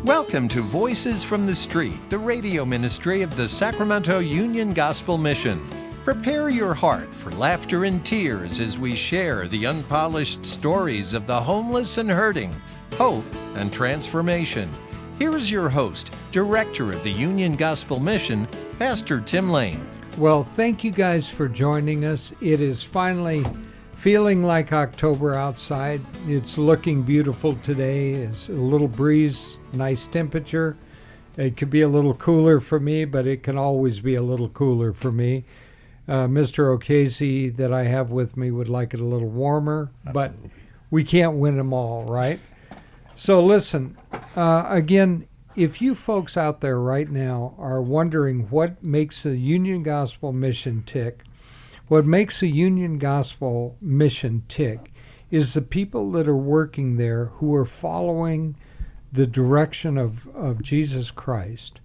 Welcome to Voices from the Street, the radio ministry of the Sacramento Union Gospel Mission. Prepare your heart for laughter and tears as we share the unpolished stories of the homeless and hurting, hope and transformation. Here's your host, Director of the Union Gospel Mission, Pastor Tim Lane. Well, thank you guys for joining us. It is finally feeling like October outside. It's looking beautiful today. It's a little breeze, nice temperature. It could be a little cooler for me, but it can always be a little cooler for me. Mr. Okeze that I have with me would like it a little warmer, but we can't win them all, right? So listen, again, if you folks out there right now are wondering what makes the Union Gospel Mission tick, what makes a Union Gospel Mission tick is the people that are working there who are following the direction of Jesus Christ.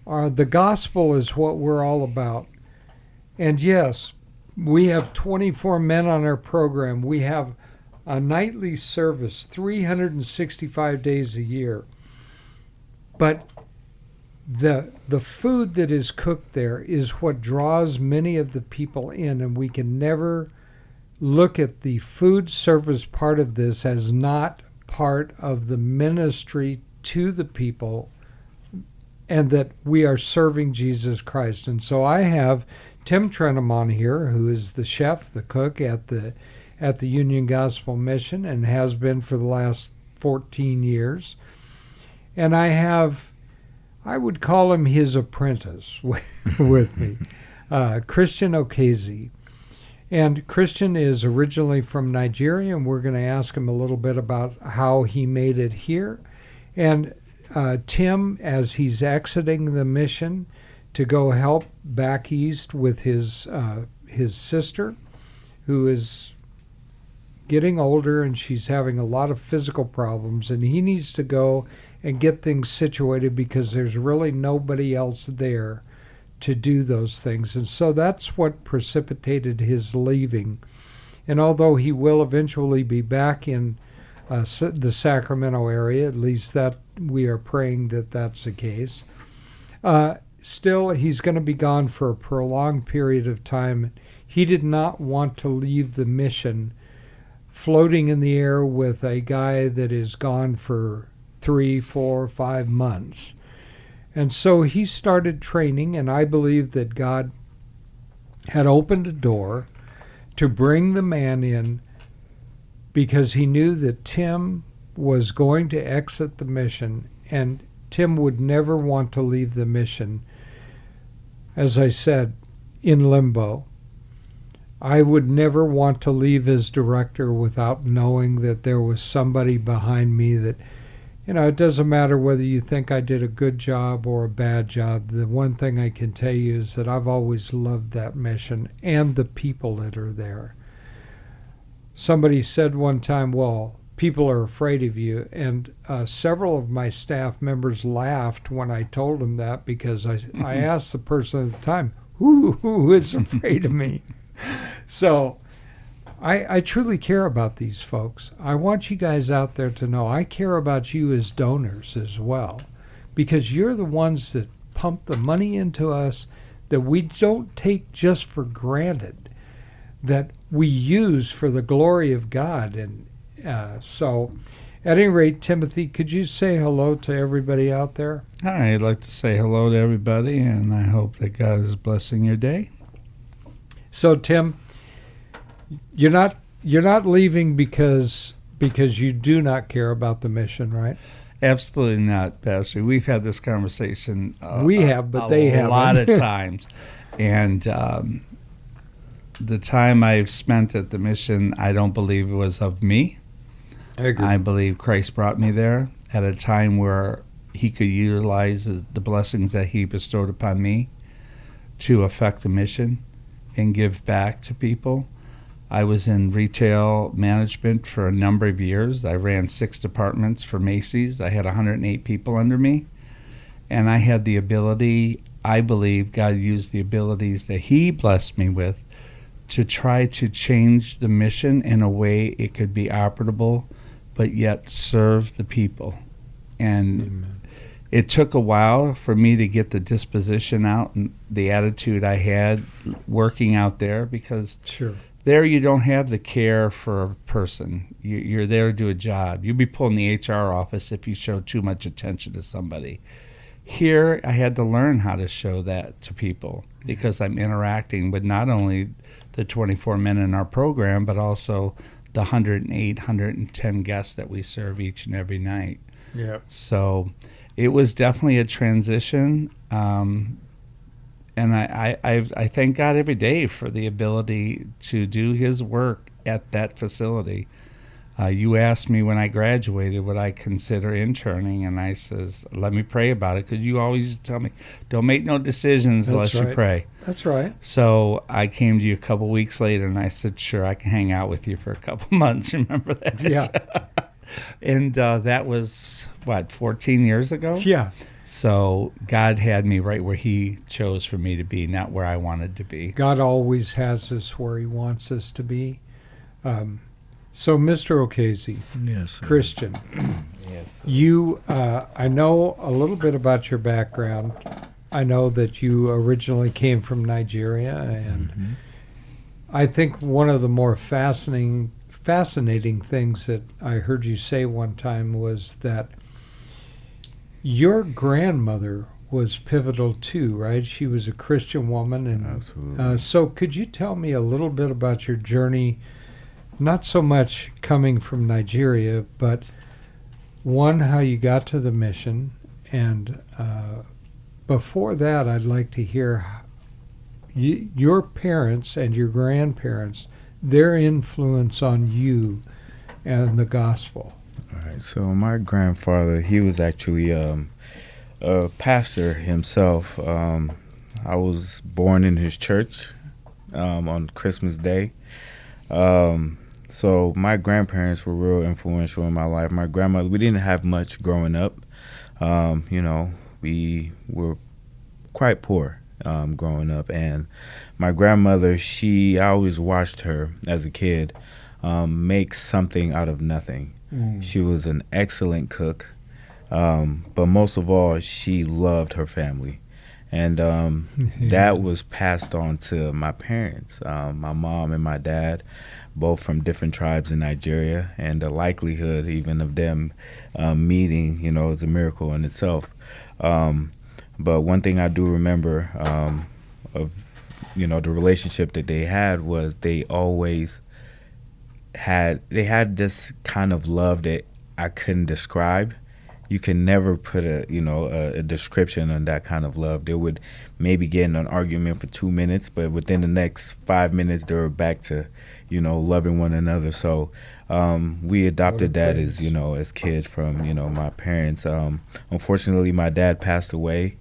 The gospel is what we're all about. And yes, we have 24 men on our program. We have a nightly service, 365 days a year. But the food that is cooked there is what draws many of the people in, and we can never look at the food service part of this as not part of the ministry to the people, and that we are serving Jesus Christ. And so I have Tim Trenum on here, who is the chef, the cook at the Union Gospel Mission and has been for the last 14 years. And I would call him his apprentice with me, Christian Okeze. And Christian is originally from Nigeria, and we're going to ask him a little bit about how he made it here. And Tim, as he's exiting the mission to go help back east with his sister, who is getting older and she's having a lot of physical problems, and he needs to go and get things situated because there's really nobody else there to do those things. And so that's what precipitated his leaving. And although he will eventually be back in the Sacramento area, at least that we are praying that that's the case, still he's going to be gone for a prolonged period of time. He did not want to leave the mission floating in the air with a guy that is gone for 3, 4, 5 months. And so he started training, and I believe that God had opened a door to bring the man in because he knew that Tim was going to exit the mission, and Tim would never want to leave the mission, as I said, in limbo. I would never want to leave as director without knowing that there was somebody behind me that, it doesn't matter whether you think I did a good job or a bad job. The one thing I can tell you is that I've always loved that mission and the people that are there. Somebody said one time, well, people are afraid of you. And several of my staff members laughed when I told them that because I asked the person at the time, who is afraid of me? So I truly care about these folks. I want you guys out there to know I care about you as donors as well, because you're the ones that pump the money into us that we don't take just for granted, that we use for the glory of God. And so at any rate, Timothy, could you say hello to everybody out there? Hi, I'd like to say hello to everybody, and I hope that God is blessing your day. So Tim, you're not leaving because you do not care about the mission, right? Absolutely not, Pastor. We've had this conversation. We have, but they haven't. A lot of times. And the time I've spent at the mission, I don't believe it was of me. I agree. I believe Christ brought me there at a time where he could utilize the blessings that he bestowed upon me to affect the mission and give back to people. I was in retail management for a number of years. I ran 6 departments for Macy's. I had 108 people under me. And I had the ability, I believe God used the abilities that he blessed me with to try to change the mission in a way it could be operable, but yet serve the people. And Amen. it took a while for me to get the disposition out and the attitude I had working out there, because Sure. there you don't have the care for a person. You're there to do a job. You'd be pulling the HR office if you show too much attention to somebody. Here, I had to learn how to show that to people, because I'm interacting with not only the 24 men in our program, but also the 108, 110 guests that we serve each and every night. Yeah. So it was definitely a transition. And I thank God every day for the ability to do his work at that facility. You asked me when I graduated would I consider interning, and I says, let me pray about it, because you always used to tell me, don't make no decisions unless you pray. That's right. So I came to you a couple weeks later, and I said, sure, I can hang out with you for a couple months. Remember that? Yeah. And that was, 14 years ago? Yeah. So God had me right where he chose for me to be, not where I wanted to be. God always has us where he wants us to be. So, Mr. Okeze, Yes, sir. Christian, Yes. you, I know a little bit about your background. I know that you originally came from Nigeria, and I think one of the more fascinating things that I heard you say one time was that your grandmother was pivotal too, right? She was a Christian woman, and Absolutely. so could you tell me a little bit about your journey? Not so much coming from Nigeria, but one, how you got to the mission, and before that, I'd like to hear your parents and your grandparents, their influence on you and the gospel. All right. So my grandfather, he was actually a pastor himself. I was born in his church on Christmas Day. So my grandparents were real influential in my life. My grandmother, we didn't have much growing up. We were quite poor growing up. And my grandmother, I always watched her as a kid make something out of nothing. She was an excellent cook. But most of all, she loved her family. And that was passed on to my parents, my mom and my dad, both from different tribes in Nigeria. And the likelihood even of them meeting, is a miracle in itself. But one thing I do remember of, the relationship that they had was they always had this kind of love that I couldn't describe. You can never put a description on that kind of love. They would maybe get in an argument for 2 minutes, but within the next 5 minutes, they were back to, loving one another. So we adopted that as, as kids from, my parents. Unfortunately, my dad passed away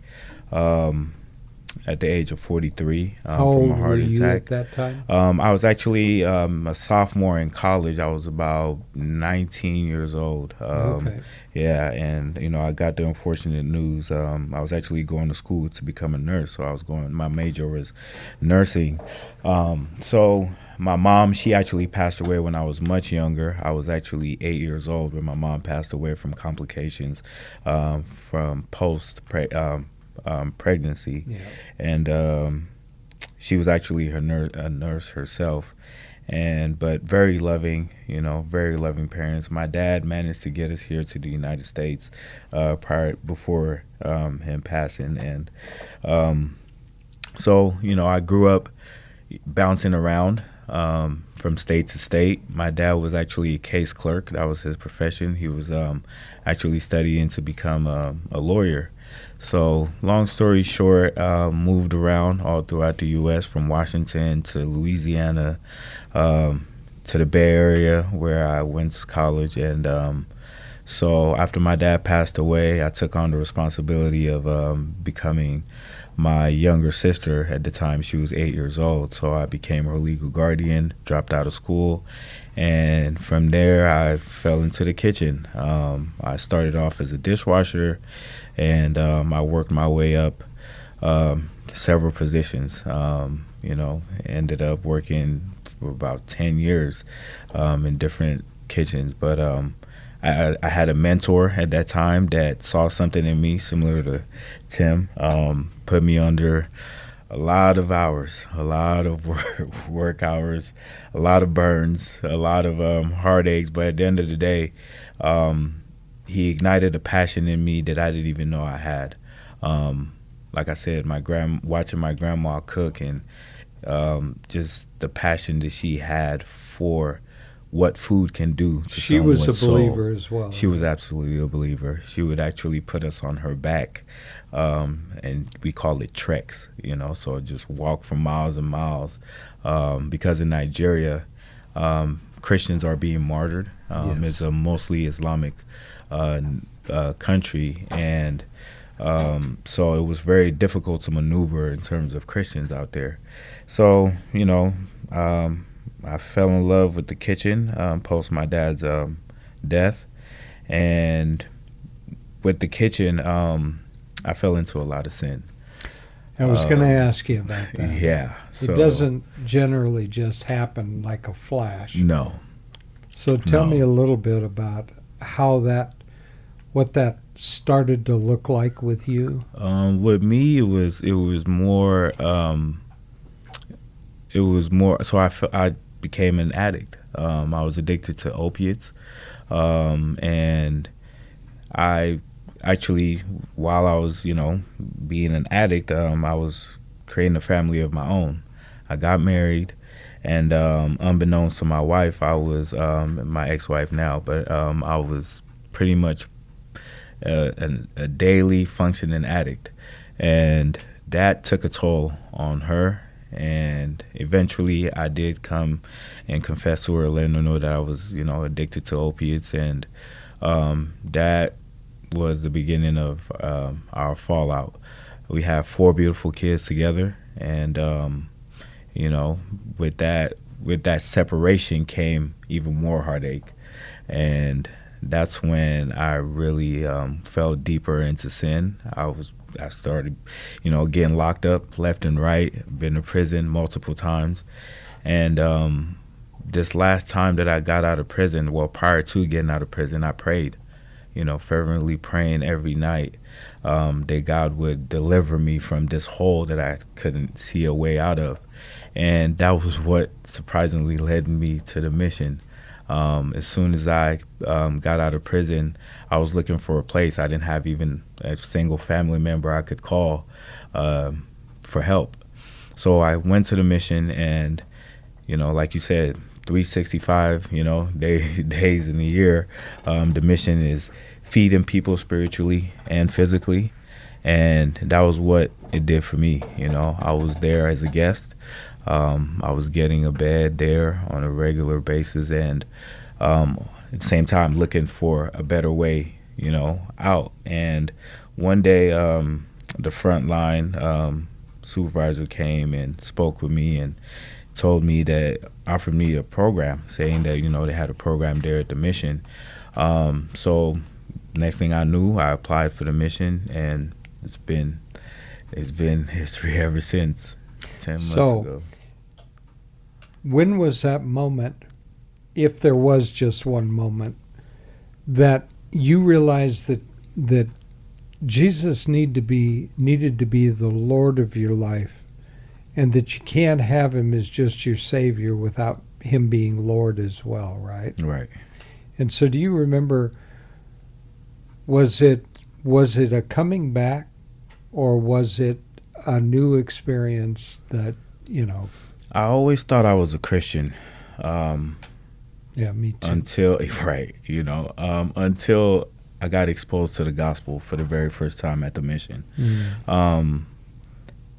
at the age of 43 How from old a heart were you attack. at that time? I was actually a sophomore in college. I was about 19 years old. Okay. Yeah, and I got the unfortunate news. I was actually going to school to become a nurse, so my major was nursing. So my mom, she actually passed away when I was much younger. I was actually 8 years old when my mom passed away from complications from pregnancy. Yeah. And she was actually a nurse herself, but very loving, very loving parents. My dad managed to get us here to the United States before him passing, and so I grew up bouncing around from state to state. My dad was actually a case clerk. That was his profession. He was actually studying to become a lawyer. So long story short, moved around all throughout the U.S. from Washington to Louisiana to the Bay Area where I went to college. And so after my dad passed away, I took on the responsibility of becoming my younger sister. At the time, she was 8 years old. So I became her legal guardian, dropped out of school. And from there, I fell into the kitchen. I started off as a dishwasher, and I worked my way up several positions. Ended up working for about 10 years in different kitchens. But I had a mentor at that time that saw something in me similar to Tim, put me under a lot of hours, a lot of work hours, a lot of burns, a lot of heartaches. But at the end of the day, he ignited a passion in me that I didn't even know I had. Like I said, watching my grandma cook, and just the passion that she had for what food can do to She was a someone's soul. believer as well. She was absolutely a believer. She would actually put us on her back, and we call it treks, so just walk for miles and miles, because in Nigeria, Christians are being martyred. Yes. It's a mostly Islamic country, and so it was very difficult to maneuver in terms of Christians out there. So, I fell in love with the kitchen post my dad's death. And with the kitchen, I fell into a lot of sin. I was going to ask you about that. Yeah. It doesn't generally just happen like a flash. No. So tell me a little bit about what that started to look like with you. With me, it was more. So I became an addict. I was addicted to opiates, and I actually, while I was, being an addict, I was creating a family of my own. I got married, and unbeknownst to my wife, I was my ex-wife now, but I was pretty much a daily functioning addict, and that took a toll on her. And eventually I did come and confess to her, letting her know that I was, addicted to opiates. And that was the beginning of our fallout. We have 4 beautiful kids together. And, with that separation came even more heartache. And that's when I really fell deeper into sin. I started, getting locked up left and right, been to prison multiple times. And this last time that I got out of prison, prior to getting out of prison, I prayed, fervently praying every night that God would deliver me from this hole that I couldn't see a way out of. And that was what surprisingly led me to the mission. As soon as I got out of prison, I was looking for a place. I didn't have even a single family member I could call for help. So I went to the mission, and, like you said, 365, days in a year. The mission is feeding people spiritually and physically, and that was what it did for me. I was there as a guest. I was getting a bed there on a regular basis, and at the same time looking for a better way, out. And one day, the frontline supervisor came and spoke with me and offered me a program, saying that, they had a program there at the mission. So next thing I knew, I applied for the mission, and it's been history ever since. 10 months ago. When was that moment, if there was just one moment, that you realized that Jesus needed to be the Lord of your life, and that you can't have him as just your Savior without him being Lord as well, right? Right. And so do you remember, was it a coming back, or was it a new experience that, I always thought I was a Christian. Yeah, me too. Until I got exposed to the gospel for the very first time at the mission.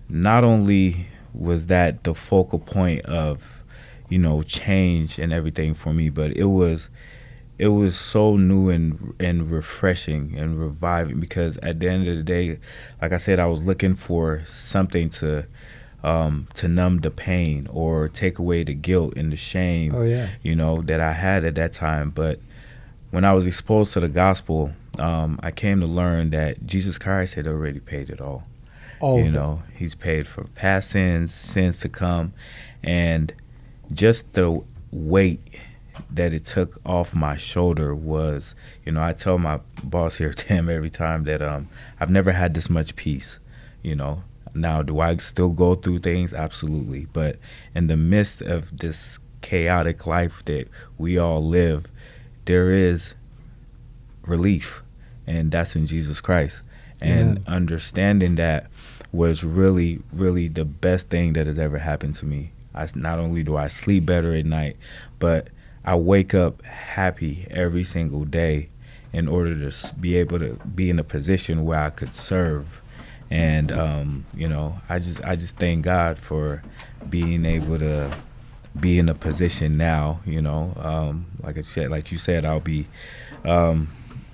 Not only was that the focal point of, change and everything for me, but it was so new and refreshing and reviving, because at the end of the day, like I said, I was looking for something to numb the pain or take away the guilt and the shame, that I had at that time. But when I was exposed to the gospel, I came to learn that Jesus Christ had already paid it all. He's paid for past sins to come, and just the weight that it took off my shoulder was, I tell my boss here, Tim, every time that I've never had this much peace. Now, do I still go through things? Absolutely. But in the midst of this chaotic life that we all live, there is relief, and that's in Jesus Christ. And understanding that was really, really the best thing that has ever happened to me. Not only do I sleep better at night, but I wake up happy every single day in order to be able to be in a position where I could serve. And I just thank God for being able to be in a position now. Like you said, I'll be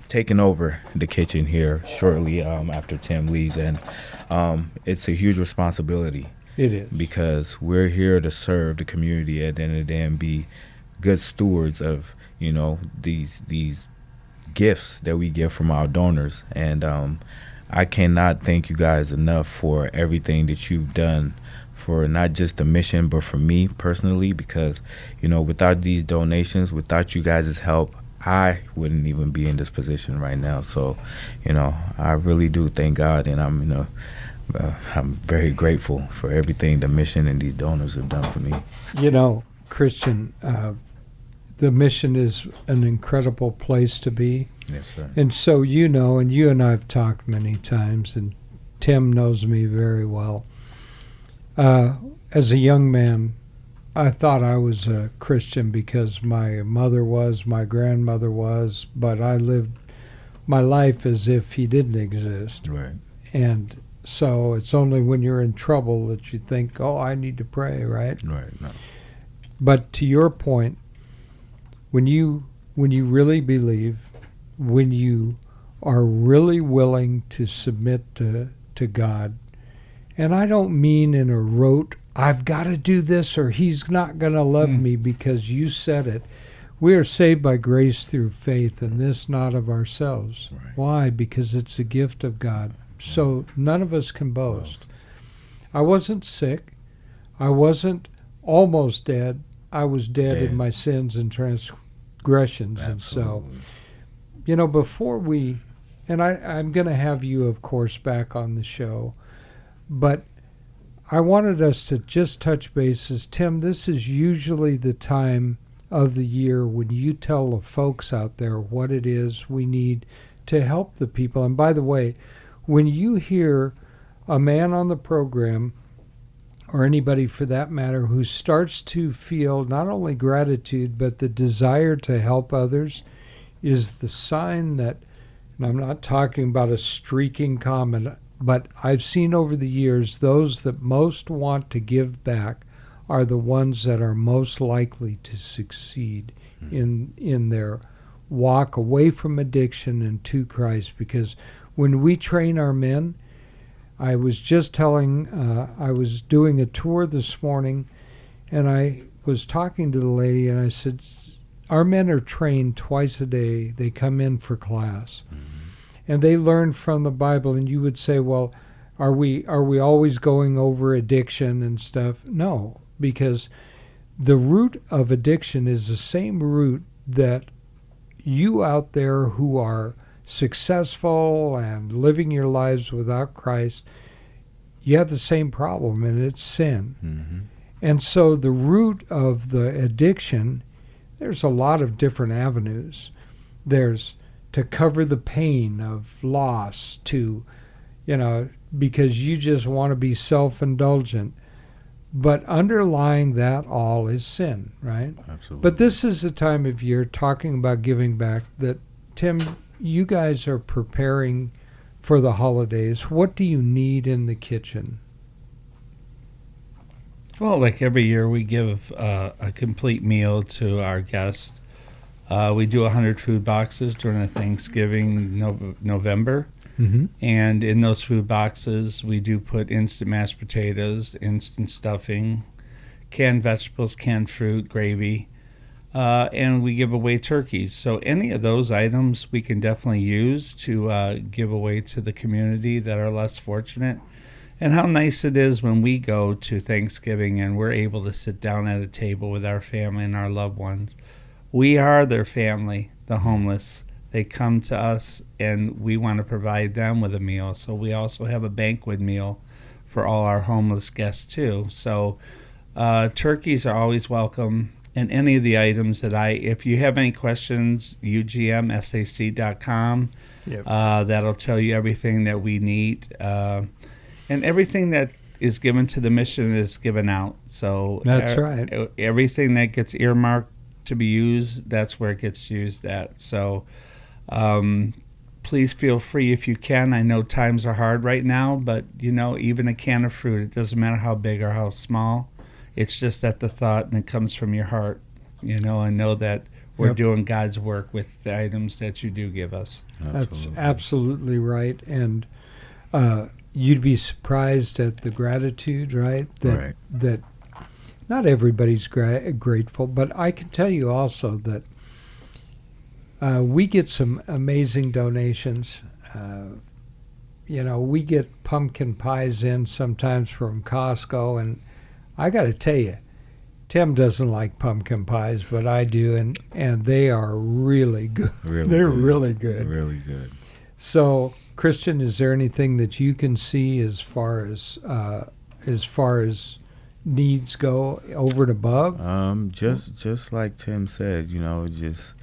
taking over the kitchen here shortly after Tim leaves, and it's a huge responsibility. It is, because we're here to serve the community at the end of the day and be good stewards of these gifts that we get from our donors. And I cannot thank you guys enough for everything that you've done for not just the mission, but for me personally, because without these donations, without you guys' help, I wouldn't even be in this position right now. So I really do thank God, and I'm very grateful for everything the mission and these donors have done for me. Christian, the mission is an incredible place to be. Yes, sir. And so and you and I have talked many times, and Tim knows me very well. As a young man, I thought I was a Christian because my mother was, my grandmother was, but I lived my life as if he didn't exist. Right. And so it's only when you're in trouble that you think, oh, I need to pray, right? Right. No. But to your point, when you really believe, when you are really willing to submit to God, and I don't mean in a rote, I've got to do this or he's not going to love me because you said it. We are saved by grace through faith, and this not of ourselves. Right. Why? Because it's a gift of God. So none of us can boast. I wasn't sick. I wasn't almost dead. I was dead in my sins and transgressions. Absolutely. And so, before I'm going to have you, of course, back on the show, but I wanted us to just touch bases. Tim, this is usually the time of the year when you tell the folks out there what it is we need to help the people. And by the way, when you hear a man on the program, or anybody for that matter, who starts to feel not only gratitude, but the desire to help others, is the sign that, and I'm not talking about a streaking comment, but I've seen over the years those that most want to give back are the ones that are most likely to succeed in their walk away from addiction and to Christ. Because when we train our men, I was just telling, I was doing a tour this morning, and I was talking to the lady, and I said, our men are trained twice a day. They come in for class. And they learn from the Bible. And you would say, well, are we always going over addiction and stuff? No, because the root of addiction is the same root that you out there who are successful and living your lives without Christ, you have the same problem, and it's sin. Mm-hmm. And so the root of the addiction, there's a lot of different avenues. There's to cover the pain of loss, to, because you just want to be self-indulgent. But underlying that all is sin, right? Absolutely. But this is the time of year, talking about giving back, that, Tim, you guys are preparing for the holidays. What do you need in the kitchen? Well, like every year, we give a complete meal to our guests. We do 100 food boxes during the Thanksgiving November. Mm-hmm. And in those food boxes, we do put instant mashed potatoes, instant stuffing, canned vegetables, canned fruit, gravy, and we give away turkeys. So any of those items we can definitely use to give away to the community that are less fortunate. And how nice it is when we go to Thanksgiving and we're able to sit down at a table with our family and our loved ones. We are their family, the homeless. They come to us, and we want to provide them with a meal. So we also have a banquet meal for all our homeless guests, too. So turkeys are always welcome. And any of the items that if you have any questions, ugmsac.com. Yep. That'll tell you everything that we need. And everything that is given to the mission is given out. So That's right. Everything that gets earmarked to be used, that's where it gets used at. So please feel free if you can. I know times are hard right now, but, even a can of fruit, it doesn't matter how big or how small. It's just at the thought, and it comes from your heart, and know that we're doing God's work with the items that you do give us. That's absolutely right. And you'd be surprised at the gratitude, right? That not everybody's grateful, but I can tell you also that we get some amazing donations. We get pumpkin pies in sometimes from Costco, and I got to tell you, Tim doesn't like pumpkin pies, but I do, and they are really good. They're really good. Really good. So, Christian, is there anything that you can see as far as needs go over and above? Just like Tim said, just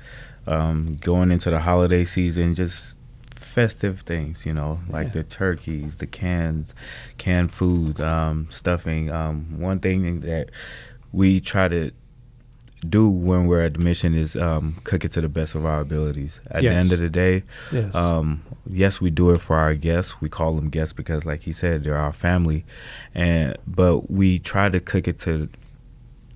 going into the holiday season, just festive things, like the turkeys, the canned food, stuffing. One thing that we try to do when we're at the mission is cook it to the best of our abilities. At the end of the day, yes, we do it for our guests. We call them guests because, like he said, they're our family, but we try to cook it to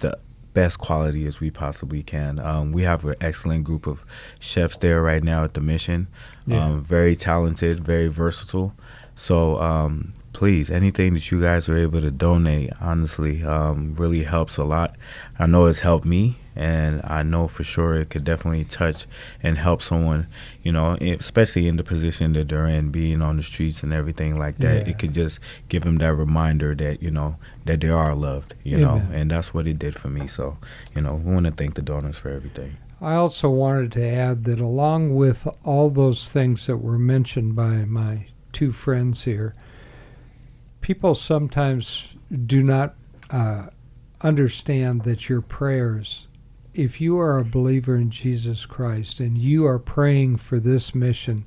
the best quality as we possibly can. We have an excellent group of chefs there right now at the mission. Very talented, very versatile. So please, anything that you guys are able to donate, honestly, really helps a lot. I know it's helped me, and I know for sure it could definitely touch and help someone, especially in the position that they're in, being on the streets and everything like that. It could just give them that reminder that, that they are loved, and that's what it did for me. So, we want to thank the donors for everything. I also wanted to add that along with all those things that were mentioned by my two friends here, people sometimes do not understand that your prayers, if you are a believer in Jesus Christ and you are praying for this mission,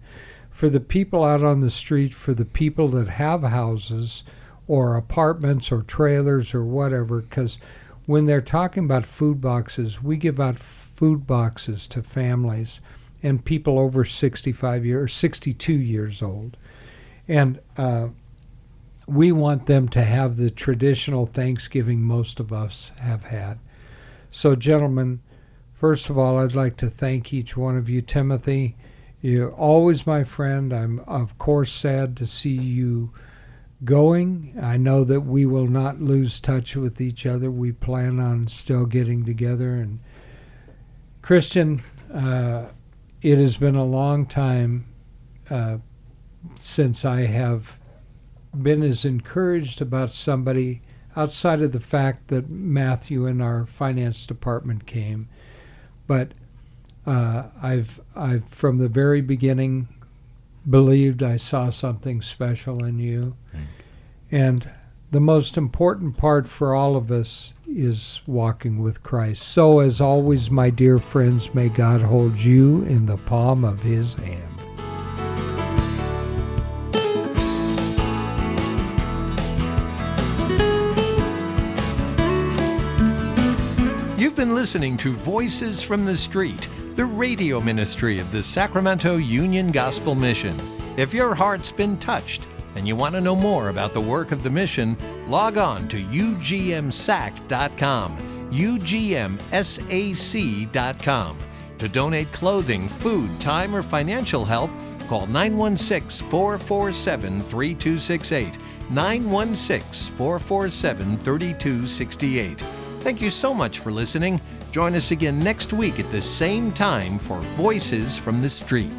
for the people out on the street, for the people that have houses or apartments or trailers or whatever, because when they're talking about food boxes, we give out food boxes to families and people over 65 years, 62 years old. And we want them to have the traditional Thanksgiving most of us have had. So, gentlemen, first of all, I'd like to thank each one of you. Timothy, you're always my friend. I'm, of course, sad to see you going. I know that we will not lose touch with each other. We plan on still getting together. And Christian, it has been a long time since I have been as encouraged about somebody outside of the fact that Matthew in our finance department came. But I've from the very beginning believed I saw something special in you. And the most important part for all of us is walking with Christ. So as always, my dear friends, may God hold you in the palm of his hand. You've been listening to Voices from the Street, the radio ministry of the Sacramento Union Gospel Mission. If your heart's been touched and you want to know more about the work of the mission, log on to ugmsac.com, ugmsac.com. To donate clothing, food, time, or financial help, call 916-447-3268, 916-447-3268. Thank you so much for listening. Join us again next week at the same time for Voices from the Street.